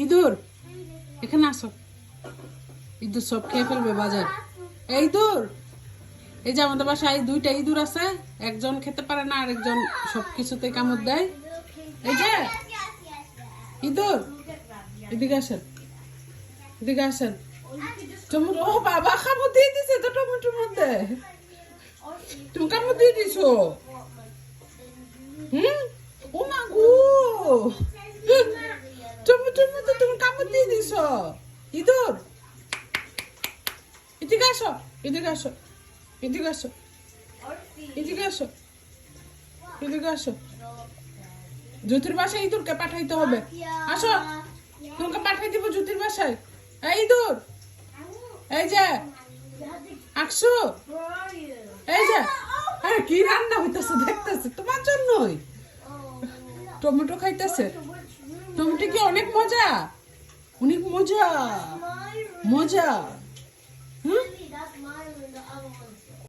ইঁদুর এখানে আসো। ইঁদুর সব খেয়ে ফেলবে বাজার। এই ইঁদুর, এই যে আমাদের বাসায় দুইটা ইঁদুর আছে, একজন খেতে পারে না, আরেকজন সবকিছুতে কামড় দেয়। এই যে ইঁদুর, এদিকে আসেন, এদিকে আসেন। টমেটো, ও বাবা কামড় দিয়ে দিছে তো টমেটোর মধ্যে। তুমি কামড় দিয়ে দিছো। ও মা গো, টমেটোর মধ্যে তুমি কামড় দিয়ে দিছো। ইঁদুর এদিকে আসো, এদিকে আসো, এদিকে আসো, এদিকে আসো, এদিকে আসো। জ্যোতির বাসায় ইঁদুরকে পাঠাইতে হবে। আসো, তোমাকে পাঠাই দিব জ্যোতির বাসায়। এই ইঁদুর, এই যে আকসু, এই যে হ্যাঁ, কি রান্না হইতেছে দেখতেছে তোমার জন্যই। টমেটো খাইতেছে। টমেটো কি অনেক মজা, অনেক মজা, মজা। হুম,